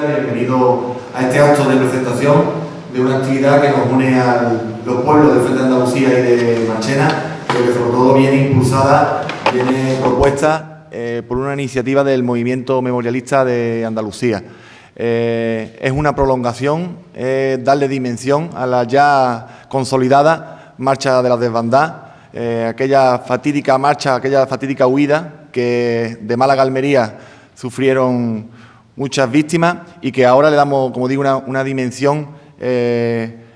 Bienvenido a este acto de presentación de una actividad que nos une a los pueblos de Fuente de Andalucía y de Marchena, pero que sobre todo viene impulsada, viene propuesta por una iniciativa del Movimiento Memorialista de Andalucía. Es una prolongación, darle dimensión a la ya consolidada Marcha de la Desbandá, aquella fatídica marcha, aquella fatídica huida que de Málaga a Almería sufrieron muchas víctimas y que ahora le damos, como digo, una dimensión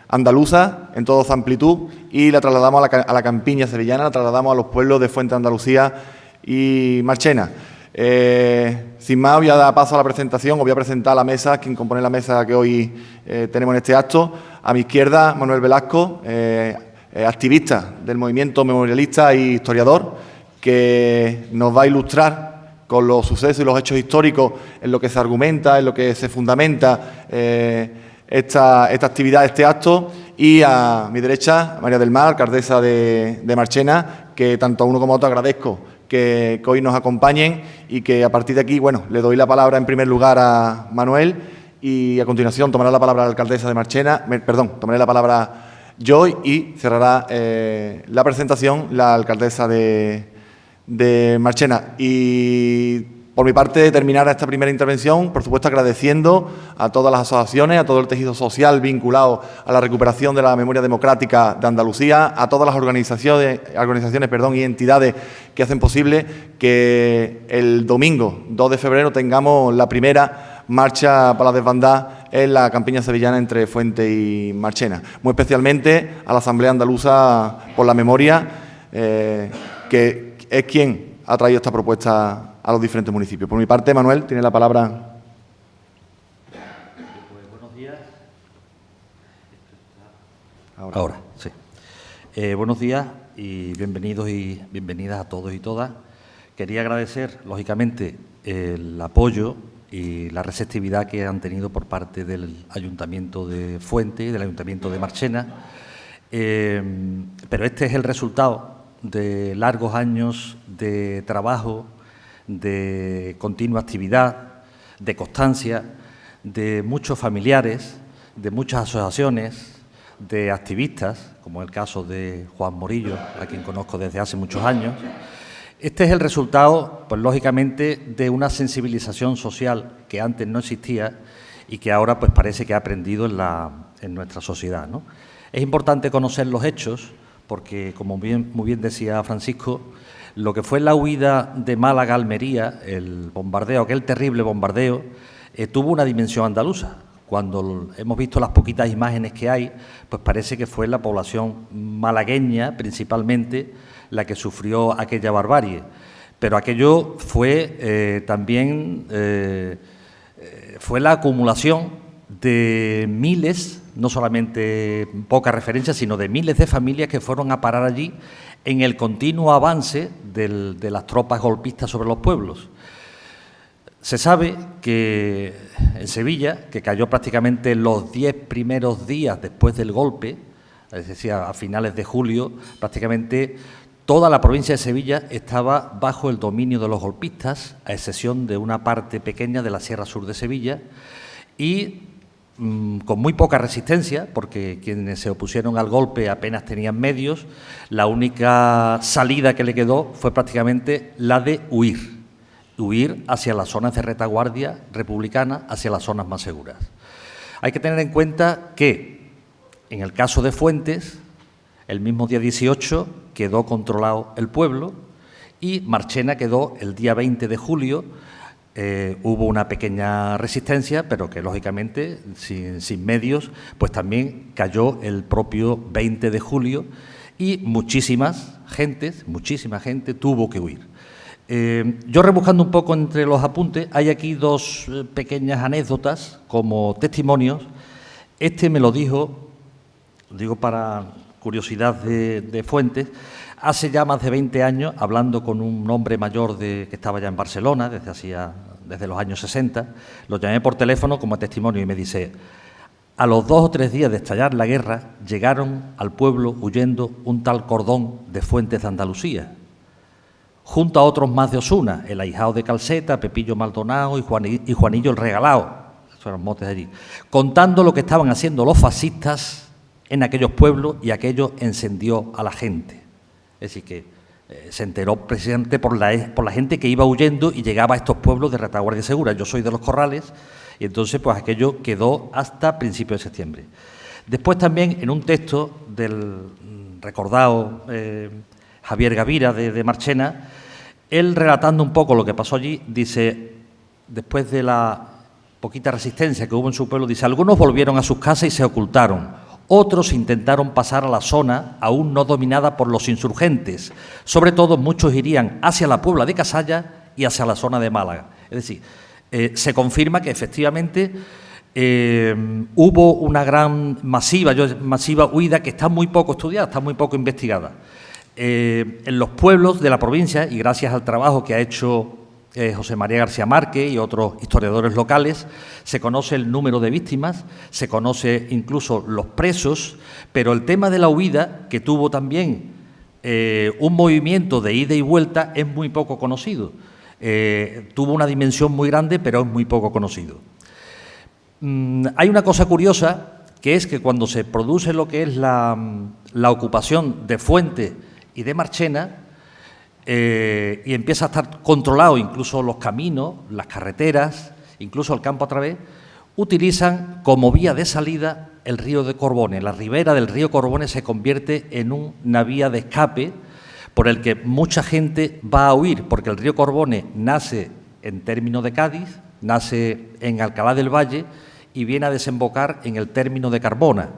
andaluza en toda su amplitud y la trasladamos a la campiña sevillana, la trasladamos a los pueblos de Fuente de Andalucía y Marchena. Sin más, voy a dar paso a la presentación, os voy a presentar a la mesa, quien compone la mesa que hoy tenemos en este acto. A mi izquierda, Manuel Velasco, activista del movimiento memorialista e historiador, que nos va a ilustrar con los sucesos y los hechos históricos en lo que se argumenta, en lo que se fundamenta esta actividad, este acto. Y a mi derecha, María del Mar, alcaldesa de Marchena, que tanto a uno como a otro agradezco que hoy nos acompañen y que a partir de aquí, bueno, le doy la palabra en primer lugar a Manuel y a continuación tomará la palabra la alcaldesa de Marchena, tomaré la palabra yo y cerrará la presentación la alcaldesa de Marchena. Y por mi parte, terminar esta primera intervención, por supuesto, agradeciendo a todas las asociaciones, a todo el tejido social vinculado a la recuperación de la memoria democrática de Andalucía, a todas las organizaciones y entidades que hacen posible que el domingo 2 de febrero tengamos la primera marcha para la desbandá en la campiña sevillana entre Fuente y Marchena. Muy especialmente a la Asamblea Andaluza por la Memoria, que es quien ha traído esta propuesta a los diferentes municipios. Por mi parte, Manuel, tiene la palabra. Buenos días. Ahora, sí. Buenos días y bienvenidos y bienvenidas a todos y todas. Quería agradecer, lógicamente, el apoyo y la receptividad que han tenido por parte del Ayuntamiento de Fuente y del Ayuntamiento de Marchena. Pero este es el resultado de largos años de trabajo, de continua actividad, de constancia, de muchos familiares, de muchas asociaciones, de activistas, como el caso de Juan Morillo, a quien conozco desde hace muchos años. Este es el resultado, pues lógicamente, de una sensibilización social que antes no existía y que ahora pues parece que ha aprendido en nuestra sociedad, ¿no? Es importante conocer los hechos porque, como muy bien decía Francisco, lo que fue la huida de Málaga a Almería, el bombardeo, aquel terrible bombardeo, tuvo una dimensión andaluza. Cuando hemos visto las poquitas imágenes que hay, pues parece que fue la población malagueña, principalmente, la que sufrió aquella barbarie. Pero aquello fue también fue la acumulación de miles, no solamente pocas referencias, sino de miles de familias que fueron a parar allí en el continuo avance de las tropas golpistas sobre los pueblos. Se sabe que en Sevilla, que cayó prácticamente los 10 primeros días después del golpe, es decir, a finales de julio, prácticamente toda la provincia de Sevilla estaba bajo el dominio de los golpistas, a excepción de una parte pequeña de la Sierra Sur de Sevilla, y con muy poca resistencia, porque quienes se opusieron al golpe apenas tenían medios. La única salida que le quedó fue prácticamente la de huir hacia las zonas de retaguardia republicana, hacia las zonas más seguras. Hay que tener en cuenta que, en el caso de Fuentes, el mismo día 18 quedó controlado el pueblo y Marchena quedó el día 20 de julio. Hubo una pequeña resistencia, pero que lógicamente sin medios, pues también cayó el propio 20 de julio y muchísima gente tuvo que huir. Yo rebuscando un poco entre los apuntes, hay aquí dos pequeñas anécdotas como testimonios. Este me lo digo para curiosidad de Fuentes, hace ya más de 20 años, hablando con un hombre mayor que estaba ya en Barcelona desde los años 60, lo llamé por teléfono como testimonio y me dice: a los 2 o 3 días de estallar la guerra, llegaron al pueblo huyendo un tal Cordón de Fuentes de Andalucía, junto a otros más de Osuna, el ahijado de Calceta, Pepillo Maldonado y Juanillo el Regalao. esos eran motes allí, contando lo que estaban haciendo los fascistas en aquellos pueblos, y aquello encendió a la gente. Es decir, que se enteró precisamente por la gente que iba huyendo y llegaba a estos pueblos de retaguardia segura. Yo soy de Los Corrales, y entonces pues aquello quedó hasta principios de septiembre. Después también, en un texto del recordado Javier Gavira de Marchena, él, relatando un poco lo que pasó allí, dice, después de la poquita resistencia que hubo en su pueblo, dice: algunos volvieron a sus casas y se ocultaron, otros intentaron pasar a la zona aún no dominada por los insurgentes, sobre todo muchos irían hacia la Puebla de Casalla y hacia la zona de Málaga. Es decir, se confirma que efectivamente hubo una gran masiva huida que está muy poco estudiada, está muy poco investigada. En los pueblos de la provincia, y gracias al trabajo que ha hecho José María García Márquez y otros historiadores locales, se conoce el número de víctimas, se conoce incluso los presos, pero el tema de la huida, que tuvo también un movimiento de ida y vuelta, es muy poco conocido. Tuvo una dimensión muy grande, pero es muy poco conocido. Hay una cosa curiosa, que es que cuando se produce lo que es la ocupación de Fuente y de Marchena, y empieza a estar controlado incluso los caminos, las carreteras, incluso el campo a través, utilizan como vía de salida el río de Corbones. La ribera del río Corbones se convierte en una vía de escape por el que mucha gente va a huir, porque el río Corbones nace en término de Cádiz, nace en Alcalá del Valle y viene a desembocar en el término de Carbona.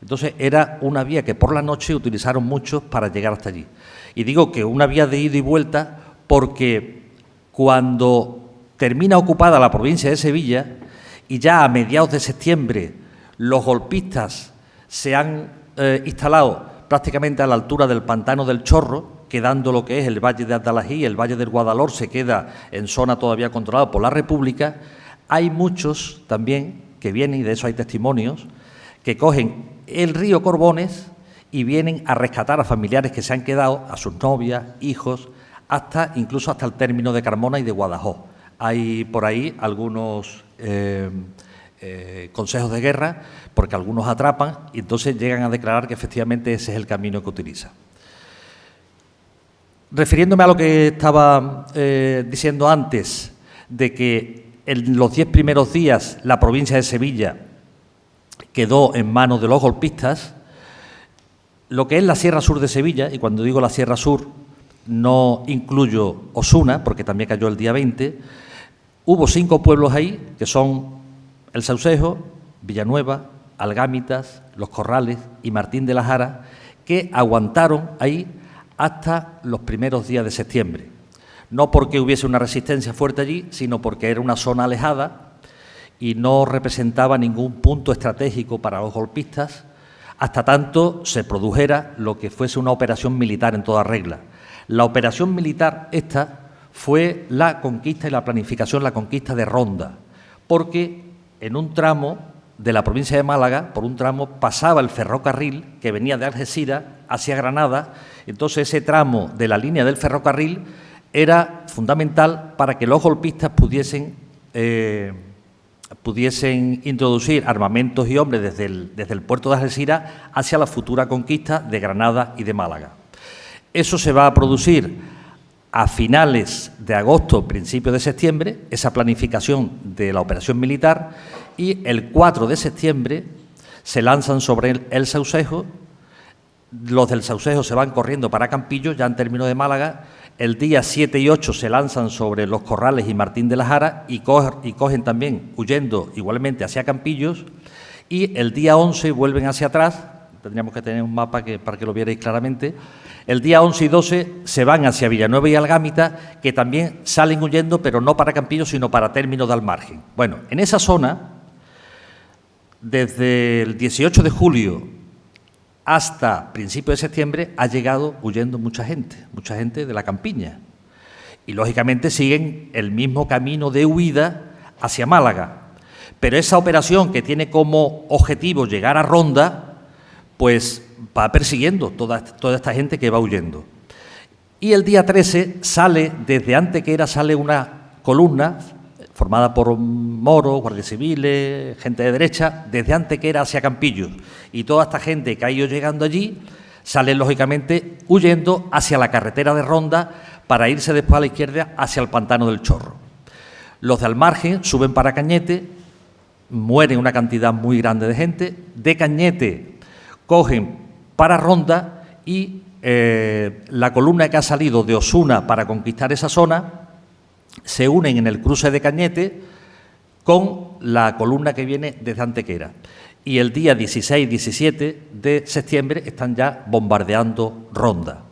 Entonces era una vía que por la noche utilizaron muchos para llegar hasta allí. Y digo que una vía de ida y vuelta porque cuando termina ocupada la provincia de Sevilla y ya a mediados de septiembre los golpistas se han instalado prácticamente a la altura del pantano del Chorro, quedando lo que es el Valle de Adalají, el Valle del Guadalhor se queda en zona todavía controlada por la República, hay muchos también que vienen, y de eso hay testimonios, que cogen el río Corbones y vienen a rescatar a familiares que se han quedado, a sus novias, hijos, incluso hasta el término de Carmona y de Guadajoz. Hay por ahí algunos consejos de guerra, porque algunos atrapan y entonces llegan a declarar que efectivamente ese es el camino que utilizan. Refiriéndome a lo que estaba diciendo antes, de que en los 10 primeros días la provincia de Sevilla quedó en manos de los golpistas, lo que es la Sierra Sur de Sevilla, y cuando digo la Sierra Sur no incluyo Osuna, porque también cayó el día 20, hubo 5 pueblos ahí, que son El Saucejo, Villanueva, Algámitas, Los Corrales y Martín de la Jara, que aguantaron ahí hasta los primeros días de septiembre. No porque hubiese una resistencia fuerte allí, sino porque era una zona alejada y no representaba ningún punto estratégico para los golpistas, hasta tanto se produjera lo que fuese una operación militar en toda regla. La operación militar esta fue la conquista y la planificación, la conquista de Ronda, porque en un tramo de la provincia de Málaga, por un tramo pasaba el ferrocarril que venía de Algeciras hacia Granada. Entonces ese tramo de la línea del ferrocarril era fundamental para que los golpistas pudiesen introducir armamentos y hombres desde el puerto de Algeciras hacia la futura conquista de Granada y de Málaga. Eso se va a producir a finales de agosto, principios de septiembre, esa planificación de la operación militar, y el 4 de septiembre se lanzan sobre el Saucejo. Los del Saucejo se van corriendo para Campillo, ya en término de Málaga. El día 7 y 8 se lanzan sobre Los Corrales y Martín de la Jara y cogen también, huyendo igualmente hacia Campillos, y el día 11 vuelven hacia atrás. Tendríamos que tener un mapa para que lo vierais claramente. El día 11 y 12 se van hacia Villanueva y Algámita, que también salen huyendo, pero no para Campillos, sino para término de Almargen. Bueno, en esa zona, desde el 18 de julio hasta principios de septiembre, ha llegado huyendo mucha gente de la campiña. Y, lógicamente, siguen el mismo camino de huida hacia Málaga. Pero esa operación, que tiene como objetivo llegar a Ronda, pues va persiguiendo toda esta gente que va huyendo. Y el día 13 sale, desde Antequera, sale una columna formada por moros, guardias civiles, gente de derecha, desde Antequera hacia Campillos. Y toda esta gente que ha ido llegando allí salen, lógicamente, huyendo hacia la carretera de Ronda para irse después a la izquierda hacia el pantano del Chorro. Los de al margen suben para Cañete, mueren una cantidad muy grande de gente. De Cañete cogen para Ronda y la columna que ha salido de Osuna para conquistar esa zona se unen en el cruce de Cañete con la columna que viene desde Antequera. Y el día 16-17 de septiembre están ya bombardeando Ronda.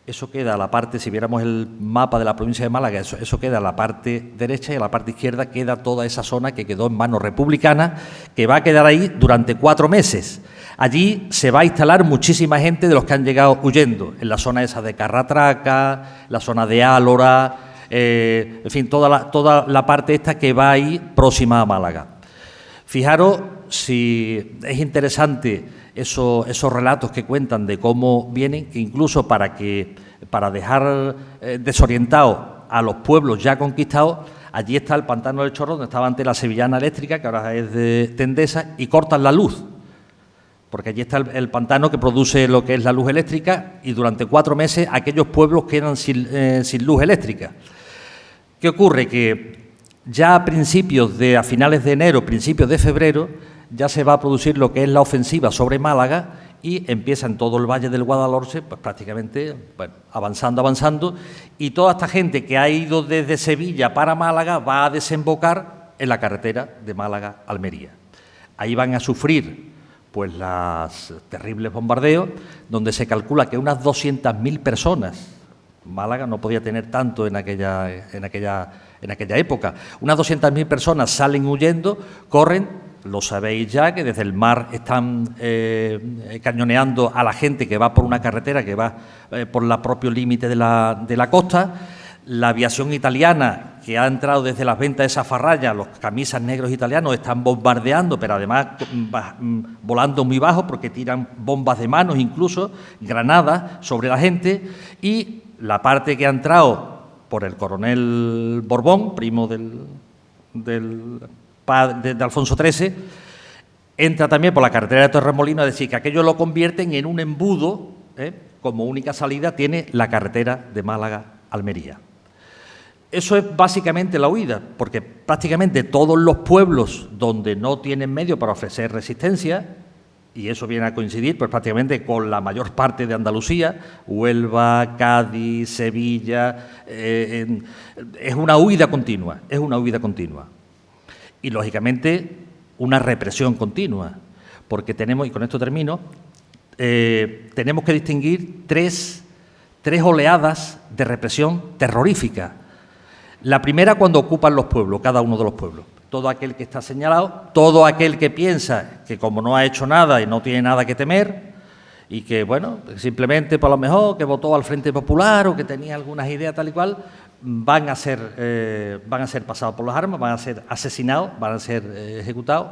Eso queda a la parte, si viéramos el mapa de la provincia de Málaga, eso queda a la parte derecha, y a la parte izquierda queda toda esa zona que quedó en manos republicanas, que va a quedar ahí durante 4 meses. Allí se va a instalar muchísima gente de los que han llegado huyendo, en la zona esa de Carratraca, la zona de Álora, en fin, toda la parte esta que va ahí próxima a Málaga. Fijaros si es interesante esos relatos que cuentan de cómo vienen, que incluso para dejar desorientados a los pueblos ya conquistados, allí está el pantano del Chorro, donde estaba antes la Sevillana Eléctrica, que ahora es de Endesa, y cortan la luz, porque allí está el pantano que produce lo que es la luz eléctrica, y durante 4 meses aquellos pueblos quedan sin luz eléctrica. ¿Qué ocurre? Que ya a finales de enero, principios de febrero, ya se va a producir lo que es la ofensiva sobre Málaga y empieza en todo el valle del Guadalhorce, pues prácticamente avanzando, y toda esta gente que ha ido desde Sevilla para Málaga va a desembocar en la carretera de Málaga-Almería. Ahí van a sufrir pues los terribles bombardeos, donde se calcula que unas 200.000 personas, Málaga no podía tener tanto en aquella época, unas 200.000 personas salen huyendo, corren. Lo sabéis ya, que desde el mar están cañoneando a la gente que va por una carretera que va por el propio límite de la costa. La aviación italiana, que ha entrado desde las ventas de Zafarraya, los camisas negros italianos están bombardeando, pero además volando muy bajo porque tiran bombas de manos, incluso granadas sobre la gente. Y la parte que ha entrado por el coronel Borbón, primo de Alfonso XIII, entra también por la carretera de Torremolinos, es decir, que aquello lo convierten en un embudo, como única salida tiene la carretera de Málaga-Almería. Eso es básicamente la huida, porque prácticamente todos los pueblos donde no tienen medio para ofrecer resistencia, y eso viene a coincidir pues prácticamente con la mayor parte de Andalucía, Huelva, Cádiz, Sevilla, es una huida continua, Y, lógicamente, una represión continua, porque tenemos, y con esto termino, tenemos que distinguir tres oleadas de represión terrorífica. La primera, cuando ocupan los pueblos, cada uno de los pueblos. Todo aquel que está señalado, todo aquel que piensa que como no ha hecho nada y no tiene nada que temer, y que, bueno, simplemente por lo mejor que votó al Frente Popular o que tenía algunas ideas tal y cual, van a ser pasados por las armas, van a ser asesinados, van a ser ejecutados.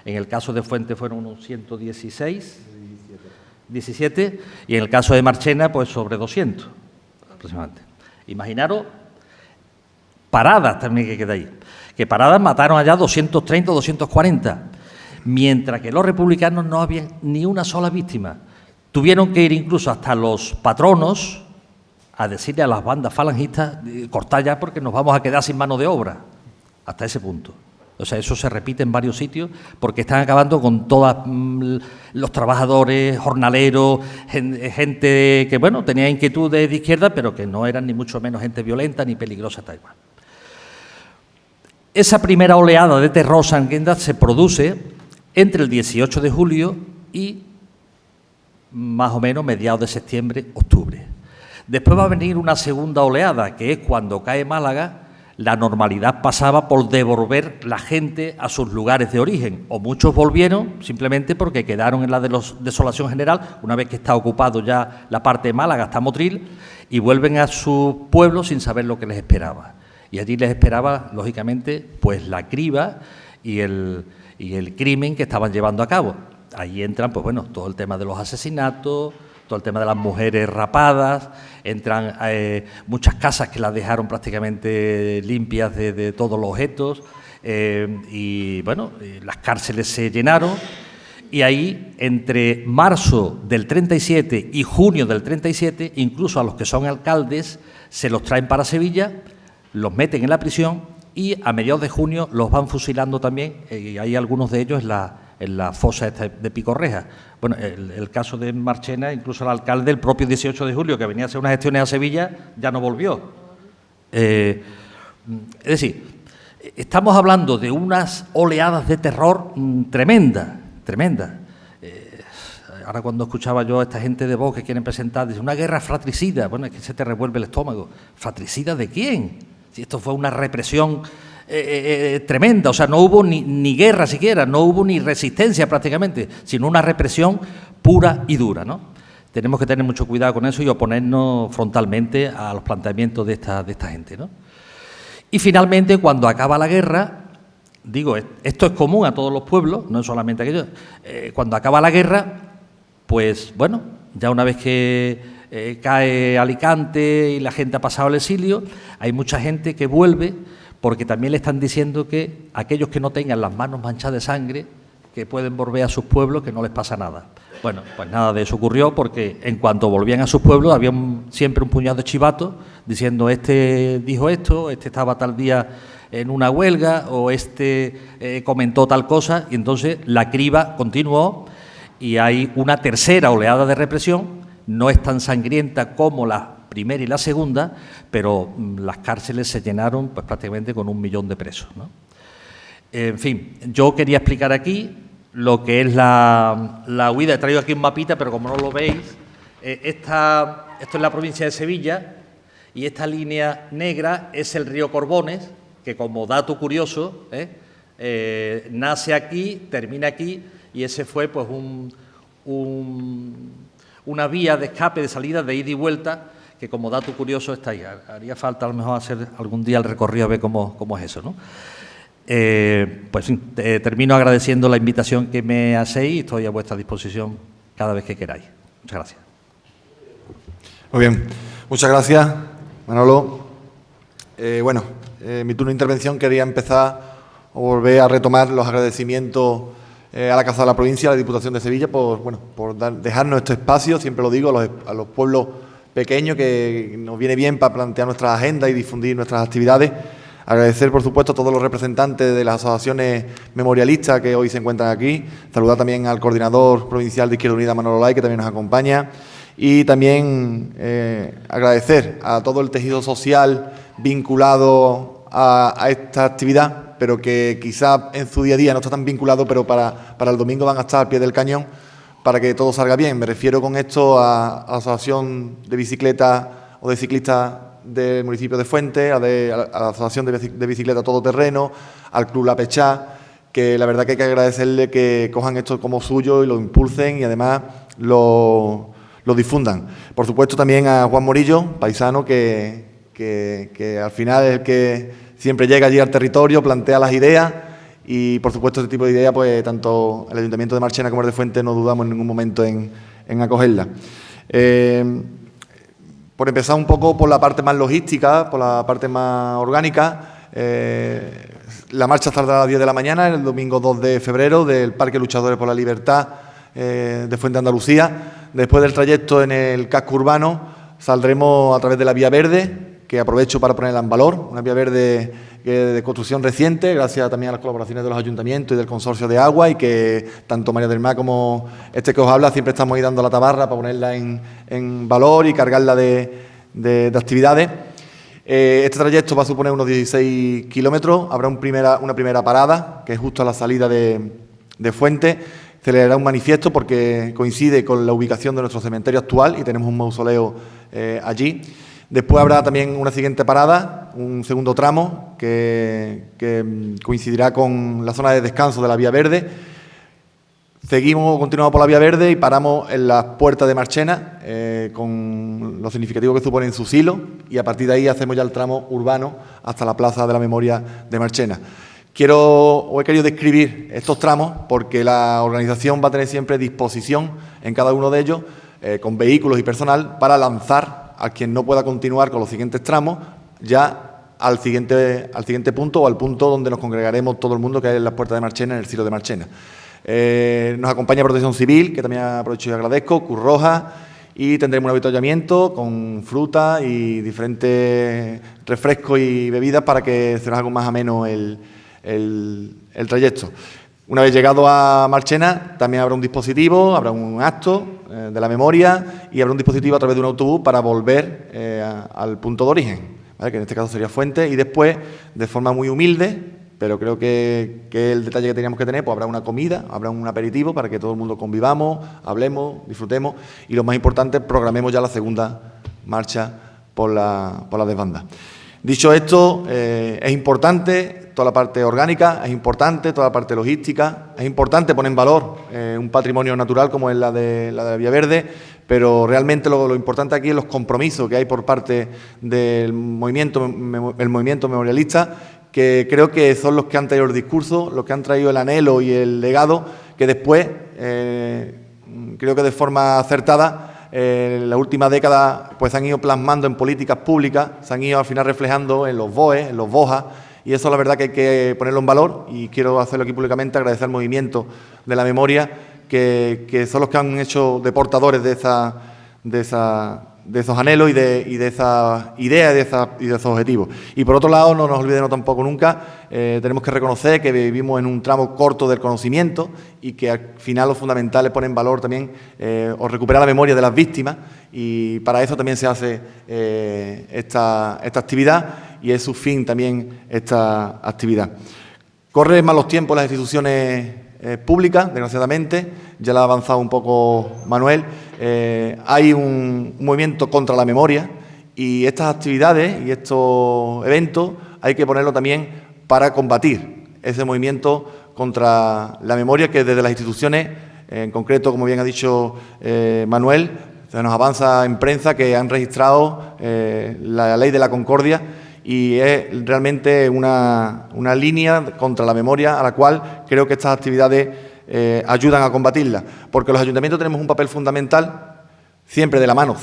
En el caso de Fuente fueron unos 17, y en el caso de Marchena, pues sobre 200 aproximadamente. Imaginaros Paradas también que queda ahí, que Paradas mataron allá 230 o 240, mientras que los republicanos no habían ni una sola víctima. Tuvieron que ir incluso hasta los patronos a decirle a las bandas falangistas, cortad ya porque nos vamos a quedar sin mano de obra, hasta ese punto. O sea, eso se repite en varios sitios porque están acabando con todos los trabajadores, jornaleros, gente que, bueno, tenía inquietudes de izquierda, pero que no eran ni mucho menos gente violenta ni peligrosa, tal cual. Esa primera oleada de terror sangrienta se produce entre el 18 de julio y más o menos mediados de septiembre, octubre. Después va a venir una segunda oleada, que es cuando cae Málaga. La normalidad pasaba por devolver la gente a sus lugares de origen, o muchos volvieron simplemente porque quedaron en la desolación general, una vez que está ocupado ya la parte de Málaga hasta Motril, y vuelven a su pueblo sin saber lo que les esperaba. Y allí les esperaba, lógicamente, pues la criba y el crimen que estaban llevando a cabo. Ahí entran, pues bueno, todo el tema de los asesinatos, todo el tema de las mujeres rapadas, entran muchas casas que las dejaron prácticamente limpias de todos los objetos, y bueno, las cárceles se llenaron. Y ahí, entre marzo del 37 y junio del 37, incluso a los que son alcaldes se los traen para Sevilla, los meten en la prisión y a mediados de junio los van fusilando también, y hay algunos de ellos en la fosa de Picorreja. Bueno, el caso de Marchena, incluso el alcalde, el propio 18 de julio, que venía a hacer unas gestiones a Sevilla, ya no volvió. Es decir, estamos hablando de unas oleadas de terror tremendas. Ahora cuando escuchaba yo a esta gente de Vox que quieren presentar, dice, una guerra fratricida. Bueno, es que se te revuelve el estómago. ¿Fratricida de quién? Si esto fue una represión tremenda, o sea, no hubo ni guerra siquiera, no hubo ni resistencia prácticamente, sino una represión pura y dura, ¿no? Tenemos que tener mucho cuidado con eso y oponernos frontalmente a los planteamientos de esta gente, ¿no? Y finalmente, cuando acaba la guerra, digo, esto es común a todos los pueblos, no es solamente aquello, cuando acaba la guerra, pues bueno, ya una vez que cae Alicante y la gente ha pasado el exilio, hay mucha gente que vuelve porque también le están diciendo que aquellos que no tengan las manos manchadas de sangre, que pueden volver a sus pueblos, que no les pasa nada. Bueno, pues nada de eso ocurrió porque en cuanto volvían a sus pueblos había siempre un puñado de chivatos diciendo este dijo esto, este estaba tal día en una huelga o este comentó tal cosa, y entonces la criba continuó y hay una tercera oleada de represión, no es tan sangrienta como la primera y la segunda, pero las cárceles se llenaron pues prácticamente con 1 millón de presos, ¿no? En fin, yo quería explicar aquí lo que es la huida. He traído aquí un mapita, pero como no lo veis, esto es la provincia de Sevilla y esta línea negra es el río Corbones, que como dato curioso, nace aquí, termina aquí, y ese fue pues una vía de escape, de salida, de ida y vuelta, que como dato curioso está ahí. Haría falta a lo mejor hacer algún día el recorrido a ver cómo es eso, ¿no? Pues termino agradeciendo la invitación que me hacéis y estoy a vuestra disposición cada vez que queráis. Muchas gracias. Muy bien, muchas gracias, Manolo. Mi turno de intervención quería empezar o volver a retomar los agradecimientos a la Casa de la Provincia, a la Diputación de Sevilla, por dejarnos este espacio, siempre lo digo, a los pueblos pequeños, que nos viene bien para plantear nuestras agendas y difundir nuestras actividades. Agradecer, por supuesto, a todos los representantes de las asociaciones memorialistas que hoy se encuentran aquí. Saludar también al coordinador provincial de Izquierda Unida, Manolo Lay, que también nos acompaña. Y también agradecer a todo el tejido social vinculado a esta actividad, pero que quizá en su día a día no está tan vinculado, pero para el domingo van a estar al pie del cañón para que todo salga bien. Me refiero con esto a la Asociación de Bicicletas o de Ciclistas del municipio de Fuente, a la Asociación de Bicicleta Todoterreno, al Club La Pechá, que la verdad que hay que agradecerle que cojan esto como suyo y lo impulsen y además lo difundan. Por supuesto también a Juan Morillo, paisano, que al final es el que siempre llega allí al territorio, plantea las ideas y por supuesto este tipo de ideas, pues tanto el Ayuntamiento de Marchena como el de Fuente no dudamos en ningún momento en acogerla. Por empezar un poco por la parte más logística, por la parte más orgánica, la marcha saldrá a las 10 de la mañana, el domingo 2 de febrero, del Parque Luchadores por la Libertad de Fuente Andalucía. Después del trayecto en el casco urbano, saldremos a través de la Vía Verde, que aprovecho para ponerla en valor, una vía verde de construcción reciente, gracias también a las colaboraciones de los ayuntamientos y del Consorcio de Agua, y que tanto María del Mar como este que os habla siempre estamos ahí dando la tabarra para ponerla en valor y cargarla de actividades. Este trayecto va a suponer unos 16 kilómetros, habrá una primera parada, que es justo a la salida de Fuente. Se le dará un manifiesto porque coincide con la ubicación de nuestro cementerio actual y tenemos un mausoleo allí. Después habrá también una siguiente parada, un segundo tramo que coincidirá con la zona de descanso de la Vía Verde. Continuamos por la Vía Verde y paramos en las puertas de Marchena con lo significativo que supone en su silo, y a partir de ahí hacemos ya el tramo urbano hasta la Plaza de la Memoria de Marchena. He querido describir estos tramos porque la organización va a tener siempre disposición en cada uno de ellos con vehículos y personal para lanzar a quien no pueda continuar con los siguientes tramos ya al siguiente punto o al punto donde nos congregaremos todo el mundo, que es en las puertas de Marchena, en el Silo de Marchena. Nos acompaña Protección Civil, que también aprovecho y agradezco, Cruz Roja, y tendremos un avituallamiento con fruta y diferentes refrescos y bebidas para que se nos haga más ameno el trayecto. Una vez llegado a Marchena, también habrá un dispositivo, habrá un acto de la memoria y habrá un dispositivo a través de un autobús para volver al punto de origen, ¿vale? Que en este caso sería Fuente, y después, de forma muy humilde, pero creo que el detalle que teníamos que tener, pues habrá una comida, habrá un aperitivo para que todo el mundo convivamos, hablemos, disfrutemos y lo más importante, programemos ya la segunda marcha por la desbanda. Dicho esto, es importante toda la parte orgánica, es importante toda la parte logística, es importante poner en valor un patrimonio natural como es la de la Vía Verde, pero realmente lo importante aquí es los compromisos que hay por parte del movimiento memorialista, que creo que son los que han traído el discurso, los que han traído el anhelo y el legado, que después, creo que de forma acertada, en la última década pues se han ido plasmando en políticas públicas, se han ido al final reflejando en los BOE, en los BOJA, y eso la verdad que hay que ponerlo en valor y quiero hacerlo aquí públicamente, agradecer al movimiento de la memoria, que son los que han hecho de portadores de esos anhelos y de esas ideas y de esos objetivos. Y por otro lado, no nos olvidemos tampoco nunca, tenemos que reconocer que vivimos en un tramo corto del conocimiento y que al final lo fundamental es poner en valor también o recuperar la memoria de las víctimas, y para eso también se hace esta actividad y es su fin también esta actividad. Corren más los tiempos las instituciones públicas, desgraciadamente, ya lo ha avanzado un poco Manuel, hay un movimiento contra la memoria y estas actividades y estos eventos hay que ponerlo también para combatir ese movimiento contra la memoria que desde las instituciones, en concreto, como bien ha dicho Manuel, se nos avanza en prensa que han registrado la ley de la concordia y es realmente una línea contra la memoria a la cual creo que estas actividades ayudan a combatirla, porque los ayuntamientos tenemos un papel fundamental, siempre de la mano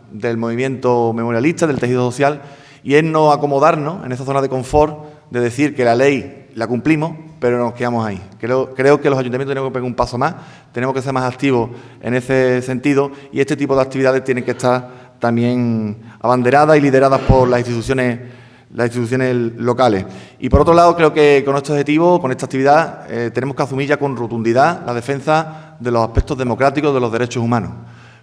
del movimiento memorialista, del tejido social, y es no acomodarnos en esa zona de confort de decir que la ley la cumplimos, pero nos quedamos ahí. Creo que los ayuntamientos tenemos que pegar un paso más, tenemos que ser más activos en ese sentido y este tipo de actividades tienen que estar también abanderadas y lideradas por las instituciones locales. Y por otro lado, creo que con este objetivo, con esta actividad, tenemos que asumir ya con rotundidad la defensa de los aspectos democráticos de los derechos humanos.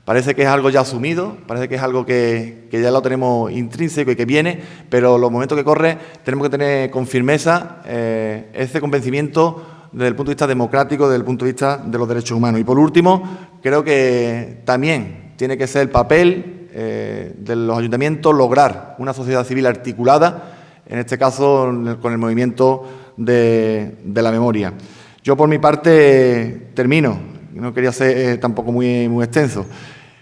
Parece que es algo ya asumido, parece que es algo que ya lo tenemos intrínseco y que viene, pero los momentos que corre tenemos que tener con firmeza ese convencimiento desde el punto de vista democrático, desde el punto de vista de los derechos humanos. Y por último, creo que también tiene que ser el papel de los ayuntamientos lograr una sociedad civil articulada, en este caso con el movimiento de la memoria. Yo por mi parte termino, no quería ser tampoco muy extenso,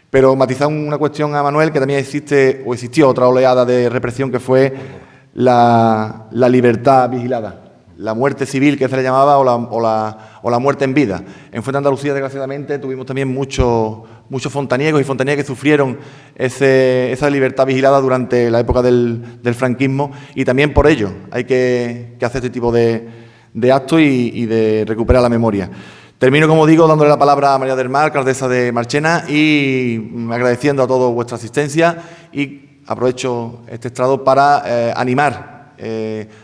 pero matizar una cuestión a Manuel, que también existió otra oleada de represión que fue la libertad vigilada, la muerte civil que se le llamaba o la muerte en vida. En Fuente Andalucía, desgraciadamente, tuvimos también muchos fontaniegos y fontaniegas que sufrieron esa libertad vigilada durante la época del franquismo y también por ello hay que hacer este tipo de actos y de recuperar la memoria. Termino, como digo, dándole la palabra a María del Mar, alcaldesa de Marchena, y agradeciendo a todos vuestra asistencia y aprovecho este estrado para animar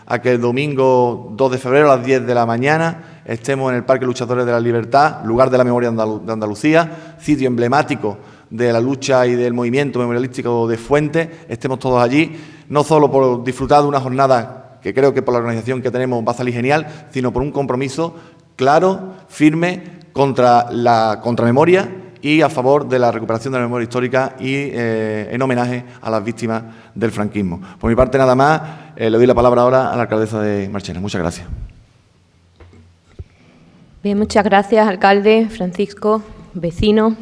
a que el domingo 2 de febrero a las 10 de la mañana estemos en el Parque Luchadores de la Libertad, lugar de la memoria de Andalucía, sitio emblemático de la lucha y del movimiento memorialístico de Fuente. Estemos todos allí, no solo por disfrutar de una jornada que creo que por la organización que tenemos va a salir genial, sino por un compromiso claro, firme, contra la contramemoria y a favor de la recuperación de la memoria histórica y en homenaje a las víctimas del franquismo. Por mi parte, nada más, le doy la palabra ahora a la alcaldesa de Marchena. Muchas gracias. Bien, muchas gracias, alcalde, Francisco, vecinos.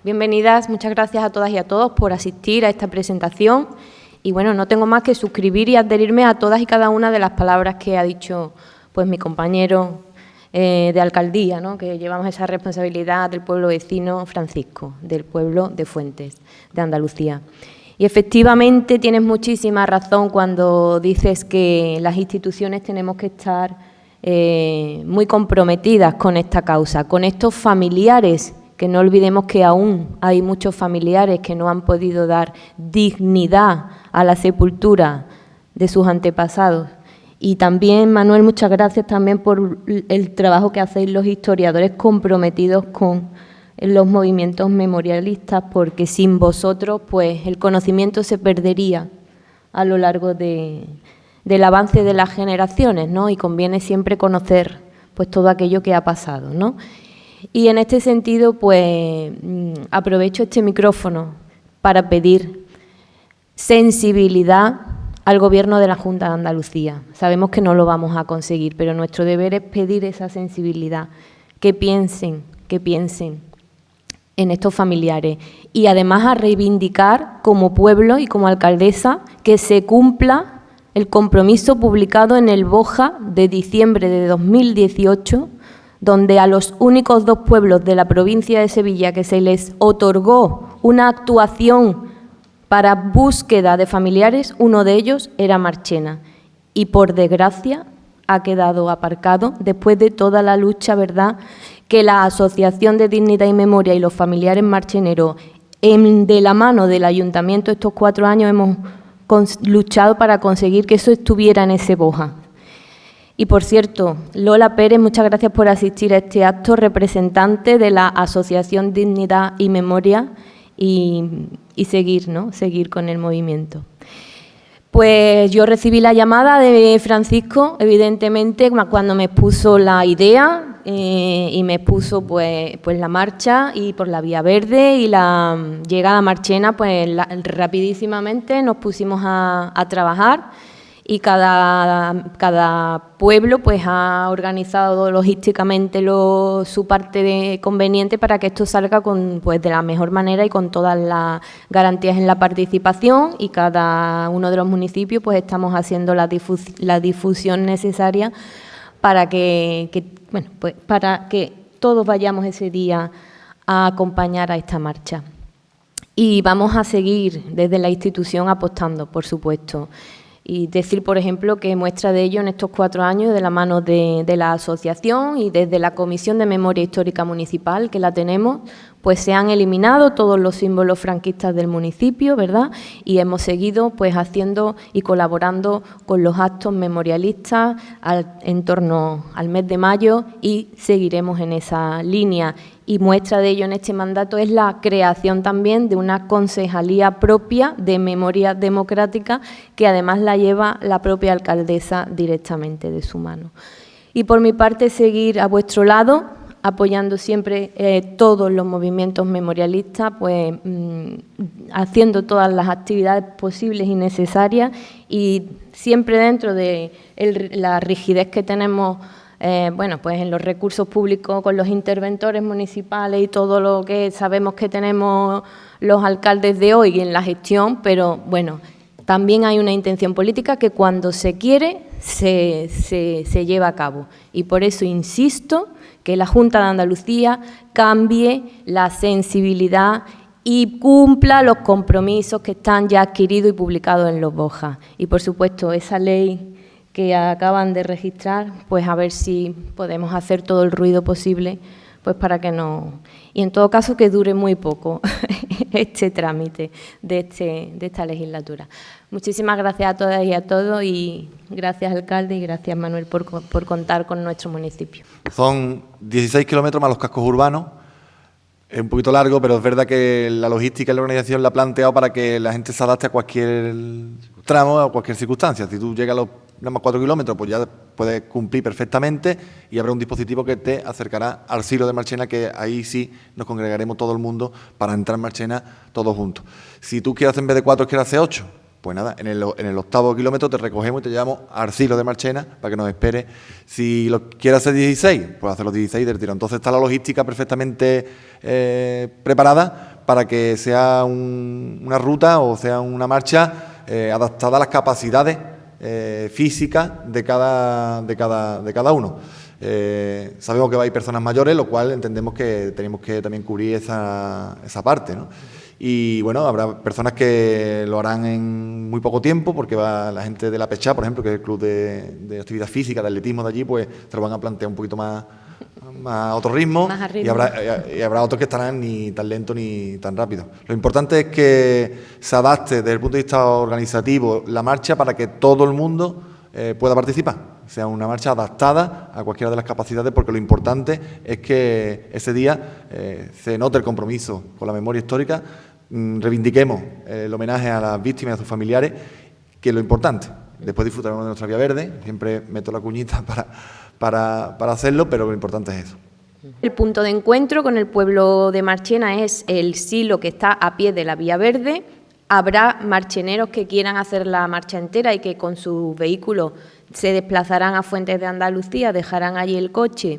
Bienvenidas, muchas gracias a todas y a todos por asistir a esta presentación. Y bueno, no tengo más que suscribir y adherirme a todas y cada una de las palabras que ha dicho pues mi compañero de alcaldía, ¿no?, que llevamos esa responsabilidad del pueblo vecino Francisco, del pueblo de Fuentes, de Andalucía. Y efectivamente tienes muchísima razón cuando dices que las instituciones tenemos que estar muy comprometidas con esta causa, con estos familiares, que no olvidemos que aún hay muchos familiares que no han podido dar dignidad a la sepultura de sus antepasados. Y también, Manuel, muchas gracias también por el trabajo que hacéis los historiadores comprometidos con los movimientos memorialistas, porque sin vosotros pues el conocimiento se perdería a lo largo del avance de las generaciones, ¿no? Y conviene siempre conocer pues todo aquello que ha pasado, ¿no? Y en este sentido, pues aprovecho este micrófono para pedir sensibilidad al Gobierno de la Junta de Andalucía. Sabemos que no lo vamos a conseguir, pero nuestro deber es pedir esa sensibilidad, que piensen en estos familiares y además a reivindicar como pueblo y como alcaldesa que se cumpla el compromiso publicado en el BOJA de diciembre de 2018, donde a los únicos 2 pueblos de la provincia de Sevilla que se les otorgó una actuación para búsqueda de familiares, uno de ellos era Marchena. Y por desgracia ha quedado aparcado después de toda la lucha, ¿verdad?, que la Asociación de Dignidad y Memoria y los familiares marcheneros, de la mano del Ayuntamiento estos 4 años, hemos luchado para conseguir que eso estuviera en ese BOJA. Y, por cierto, Lola Pérez, muchas gracias por asistir a este acto, representante de la Asociación Dignidad y Memoria, y seguir, ¿no?, seguir con el movimiento. Pues yo recibí la llamada de Francisco, evidentemente, cuando me expuso la idea y me expuso pues la marcha y por la Vía Verde y la llegada a Marchena, pues rapidísimamente nos pusimos a trabajar. Y cada pueblo pues ha organizado logísticamente su parte conveniente para que esto salga de la mejor manera y con todas las garantías en la participación, y cada uno de los municipios pues estamos haciendo la difusión necesaria para para que todos vayamos ese día a acompañar a esta marcha. Y vamos a seguir desde la institución apostando, por supuesto. Y decir, por ejemplo, que muestra de ello en estos 4 años, de la mano de la asociación y desde la Comisión de Memoria Histórica Municipal, que la tenemos, pues se han eliminado todos los símbolos franquistas del municipio, ¿verdad? Y hemos seguido pues haciendo y colaborando con los actos memorialistas en torno al mes de mayo, y seguiremos en esa línea. Y muestra de ello en este mandato es la creación también de una concejalía propia de memoria democrática, que además la lleva la propia alcaldesa directamente de su mano. Y por mi parte, seguir a vuestro lado, apoyando siempre todos los movimientos memorialistas, pues haciendo todas las actividades posibles y necesarias, y siempre dentro de la rigidez que tenemos pues en los recursos públicos, con los interventores municipales y todo lo que sabemos que tenemos los alcaldes de hoy en la gestión, pero bueno, también hay una intención política que cuando se quiere se lleva a cabo. Y por eso insisto que la Junta de Andalucía cambie la sensibilidad y cumpla los compromisos que están ya adquiridos y publicados en los BOJA. Y por supuesto, esa ley que acaban de registrar, pues a ver si podemos hacer todo el ruido posible, pues para que no... Y en todo caso que dure muy poco este trámite de esta legislatura. Muchísimas gracias a todas y a todos, y gracias, alcalde, y gracias, Manuel, por contar con nuestro municipio. Son 16 kilómetros más los cascos urbanos. Es un poquito largo, pero es verdad que la logística y la organización la ha planteado para que la gente se adapte a cualquier tramo, a cualquier circunstancia. Si tú llegas a los nada más 4 kilómetros, pues ya puedes cumplir perfectamente, y habrá un dispositivo que te acercará al silo de Marchena, que ahí sí nos congregaremos todo el mundo para entrar en Marchena todos juntos. Si tú quieres, en vez de 4, quieres hacer 8, pues nada, en el 8º kilómetro te recogemos y te llevamos al silo de Marchena para que nos espere. Si lo quieres hacer 16, pues hacer los 16 del tiro. Entonces está la logística perfectamente preparada para que sea una ruta o sea una marcha adaptada a las capacidades física de cada uno. Sabemos que va a ir personas mayores, lo cual entendemos que tenemos que también cubrir esa parte, ¿no? Y bueno, habrá personas que lo harán en muy poco tiempo, porque va la gente de La Pechá, por ejemplo, que es el club de actividad física, de atletismo de allí, pues se lo van a plantear un poquito más a otro ritmo, Más a ritmo. y habrá otros que estarán ni tan lento ni tan rápido. Lo importante es que se adapte desde el punto de vista organizativo la marcha para que todo el mundo pueda participar, sea una marcha adaptada a cualquiera de las capacidades, porque lo importante es que ese día se note el compromiso con la memoria histórica, reivindiquemos el homenaje a las víctimas y a sus familiares, que es lo importante. Después disfrutaremos de nuestra vía verde, siempre meto la cuñita para hacerlo, pero lo importante es eso. El punto de encuentro con el pueblo de Marchena es el silo que está a pie de la vía verde. Habrá marcheneros que quieran hacer la marcha entera y que con sus vehículos se desplazarán a Fuentes de Andalucía, dejarán allí el coche,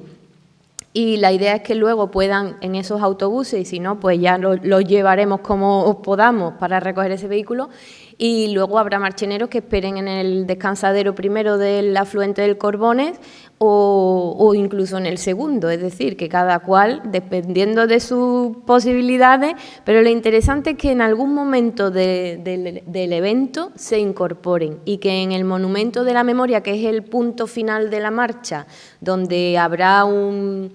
y la idea es que luego puedan en esos autobuses, y si no, pues ya los llevaremos como podamos para recoger ese vehículo, y luego habrá marcheneros que esperen en el descansadero primero del afluente del Corbones o incluso en el segundo, es decir, que cada cual, dependiendo de sus posibilidades, pero lo interesante es que en algún momento del evento se incorporen y que en el Monumento de la Memoria, que es el punto final de la marcha, donde habrá un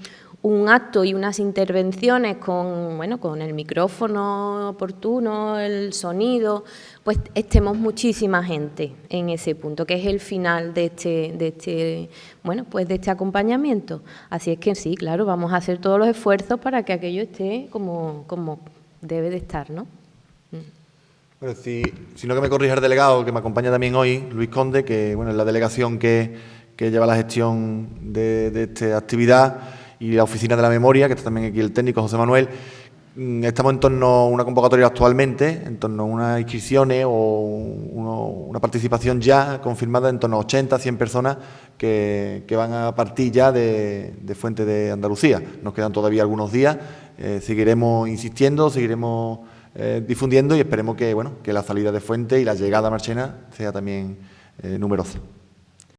acto y unas intervenciones con el micrófono oportuno, el sonido, pues estemos muchísima gente en ese punto, que es el final de este acompañamiento. Así es que sí, claro, vamos a hacer todos los esfuerzos para que aquello esté como debe de estar, ¿no? Bueno, si no, que me corrija el delegado, que me acompaña también hoy, Luis Conde, que bueno, es la delegación que lleva la gestión de esta actividad, y la Oficina de la Memoria, que está también aquí el técnico José Manuel. Estamos en torno a una convocatoria actualmente, en torno a unas inscripciones o una participación ya confirmada en torno a 80, 100 personas que van a partir ya de Fuente de Andalucía. Nos quedan todavía algunos días, seguiremos insistiendo, seguiremos difundiendo, y esperemos que la salida de Fuente y la llegada a Marchena sea también numerosa.